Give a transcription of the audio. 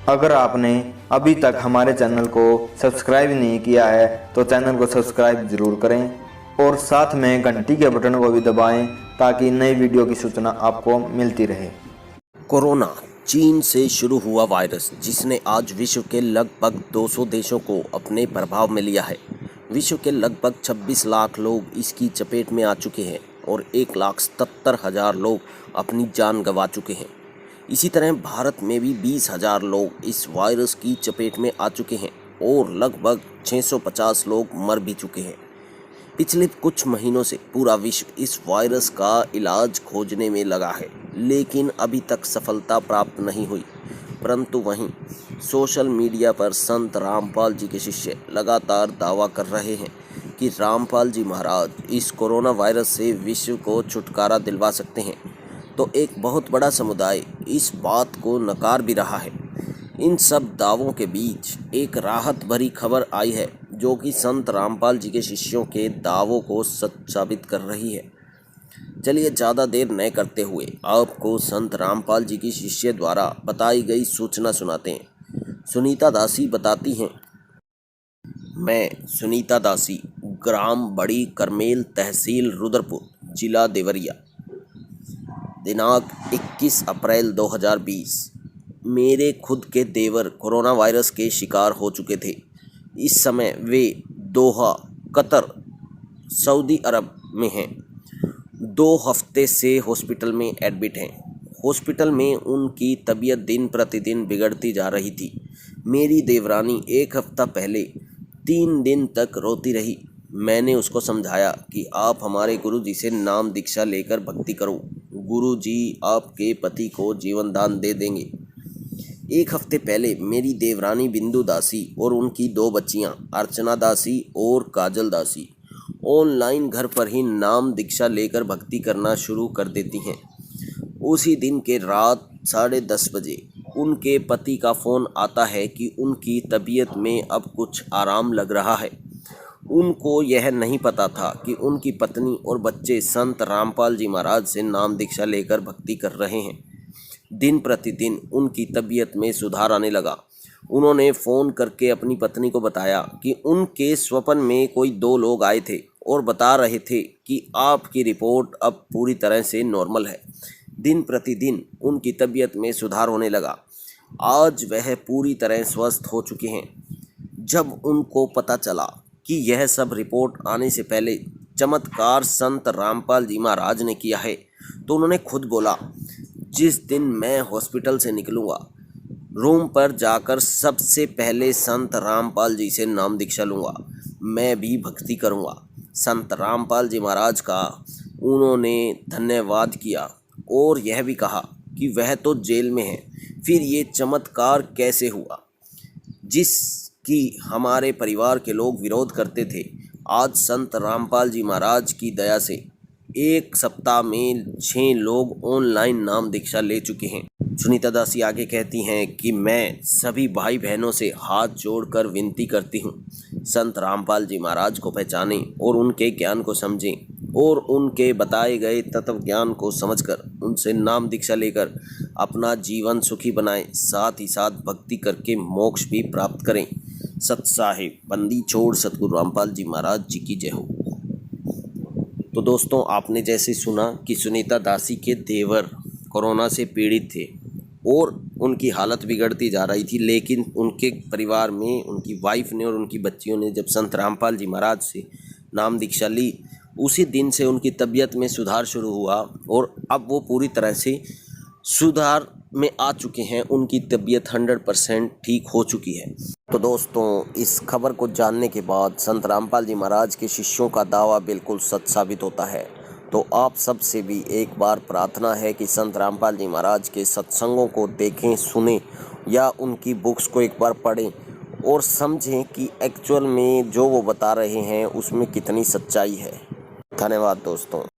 अगर आपने अभी तक हमारे चैनल को सब्सक्राइब नहीं किया है तो चैनल को सब्सक्राइब जरूर करें और साथ में घंटी के बटन को भी दबाएं ताकि नई वीडियो की सूचना आपको मिलती रहे। कोरोना चीन से शुरू हुआ वायरस जिसने आज विश्व के लगभग 200 देशों को अपने प्रभाव में लिया है। विश्व के लगभग 26 लाख लोग इसकी चपेट में आ चुके हैं और 1,77,000 लोग अपनी जान गंवा चुके हैं। इसी तरह भारत में भी 20,000 लोग इस वायरस की चपेट में आ चुके हैं और लगभग 650 लोग मर भी चुके हैं। पिछले कुछ महीनों से पूरा विश्व इस वायरस का इलाज खोजने में लगा है, लेकिन अभी तक सफलता प्राप्त नहीं हुई। परंतु वहीं सोशल मीडिया पर संत रामपाल जी के शिष्य लगातार दावा कर रहे हैं कि रामपाल जी महाराज इस कोरोना वायरस से विश्व को छुटकारा दिलवा सकते हैं। तो एक बहुत बड़ा समुदाय इस बात को नकार भी रहा है। इन सब दावों के बीच एक राहत भरी खबर आई है जो कि संत रामपाल जी के शिष्यों के दावों को सच साबित कर रही है। चलिए ज़्यादा देर न करते हुए आपको संत रामपाल जी की शिष्य द्वारा बताई गई सूचना सुनाते हैं। सुनीता दासी बताती हैं, मैं सुनीता दासी, ग्राम बड़ी करमेल, तहसील रुद्रपुर, जिला देवरिया। दिनांक 21 अप्रैल 2020। मेरे खुद के देवर कोरोना वायरस के शिकार हो चुके थे। इस समय वे दोहा, कतर, सऊदी अरब में हैं। 2 हफ्ते से हॉस्पिटल में एडमिट हैं। हॉस्पिटल में उनकी तबीयत दिन प्रतिदिन बिगड़ती जा रही थी। मेरी देवरानी 1 हफ्ता पहले 3 दिन तक रोती रही। मैंने उसको समझाया कि आप हमारे गुरु जी से नाम दीक्षा लेकर भक्ति करो, गुरु जी आपके पति को जीवन दान दे देंगे। 1 हफ्ते पहले मेरी देवरानी बिंदु दासी और उनकी 2 बच्चियां अर्चना दासी और काजल दासी ऑनलाइन घर पर ही नाम दीक्षा लेकर भक्ति करना शुरू कर देती हैं। उसी दिन के रात 10:30 बजे उनके पति का फ़ोन आता है कि उनकी तबीयत में अब कुछ आराम लग रहा है। उनको यह नहीं पता था कि उनकी पत्नी और बच्चे संत रामपाल जी महाराज से नाम दीक्षा लेकर भक्ति कर रहे हैं। दिन प्रतिदिन उनकी तबीयत में सुधार आने लगा। उन्होंने फ़ोन करके अपनी पत्नी को बताया कि उनके स्वप्न में कोई 2 लोग आए थे और बता रहे थे कि आपकी रिपोर्ट अब पूरी तरह से नॉर्मल है। दिन प्रतिदिन उनकी तबीयत में सुधार होने लगा। आज वह पूरी तरह स्वस्थ हो चुके हैं। जब उनको पता चला कि यह सब रिपोर्ट आने से पहले चमत्कार संत रामपाल जी महाराज ने किया है, तो उन्होंने खुद बोला, जिस दिन मैं हॉस्पिटल से निकलूँगा, रूम पर जाकर सबसे पहले संत रामपाल जी से नाम दीक्षा लूँगा, मैं भी भक्ति करूँगा। संत रामपाल जी महाराज का उन्होंने धन्यवाद किया और यह भी कहा कि वह तो जेल में है, फिर ये चमत्कार कैसे हुआ जिसकी हमारे परिवार के लोग विरोध करते थे। आज संत रामपाल जी महाराज की दया से 1 सप्ताह में 6 लोग ऑनलाइन नाम दीक्षा ले चुके हैं। सुनीता दासी आगे कहती हैं कि मैं सभी भाई बहनों से हाथ जोड़कर विनती करती हूँ, संत रामपाल जी महाराज को पहचानें और उनके ज्ञान को समझें और उनके बताए गए तत्व ज्ञान को समझकर उनसे नाम दीक्षा लेकर अपना जीवन सुखी बनाएं, साथ ही साथ भक्ति करके मोक्ष भी प्राप्त करें। सत साहिब बंदी छोड़ सतगुरु रामपाल जी महाराज जी की जय हो। तो दोस्तों, आपने जैसे सुना कि सुनीता दासी के देवर कोरोना से पीड़ित थे और उनकी हालत बिगड़ती जा रही थी, लेकिन उनके परिवार में उनकी वाइफ ने और उनकी बच्चियों ने जब संत रामपाल जी महाराज से नाम दीक्षा ली, उसी दिन से उनकी तबीयत में सुधार शुरू हुआ और अब वो पूरी तरह से सुधार में आ चुके हैं। उनकी तबीयत 100% ठीक हो चुकी है। तो दोस्तों, इस खबर को जानने के बाद संत रामपाल जी महाराज के शिष्यों का दावा बिल्कुल सच साबित होता है। तो आप सब से भी एक बार प्रार्थना है कि संत रामपाल जी महाराज के सत्संगों को देखें, सुने या उनकी बुक्स को एक बार पढ़ें और समझें कि एक्चुअल में जो वो बता रहे हैं उसमें कितनी सच्चाई है। धन्यवाद दोस्तों।